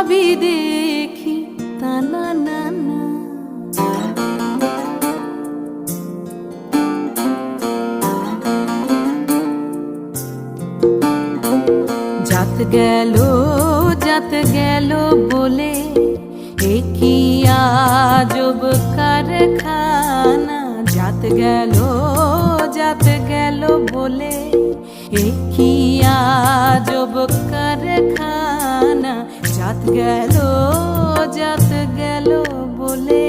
ছবি দেখি তানা না না। জাত গেল বলে কি আজব কারখানা। জাত গেল বলে কি আজব কারখানা। জাত গেল বলে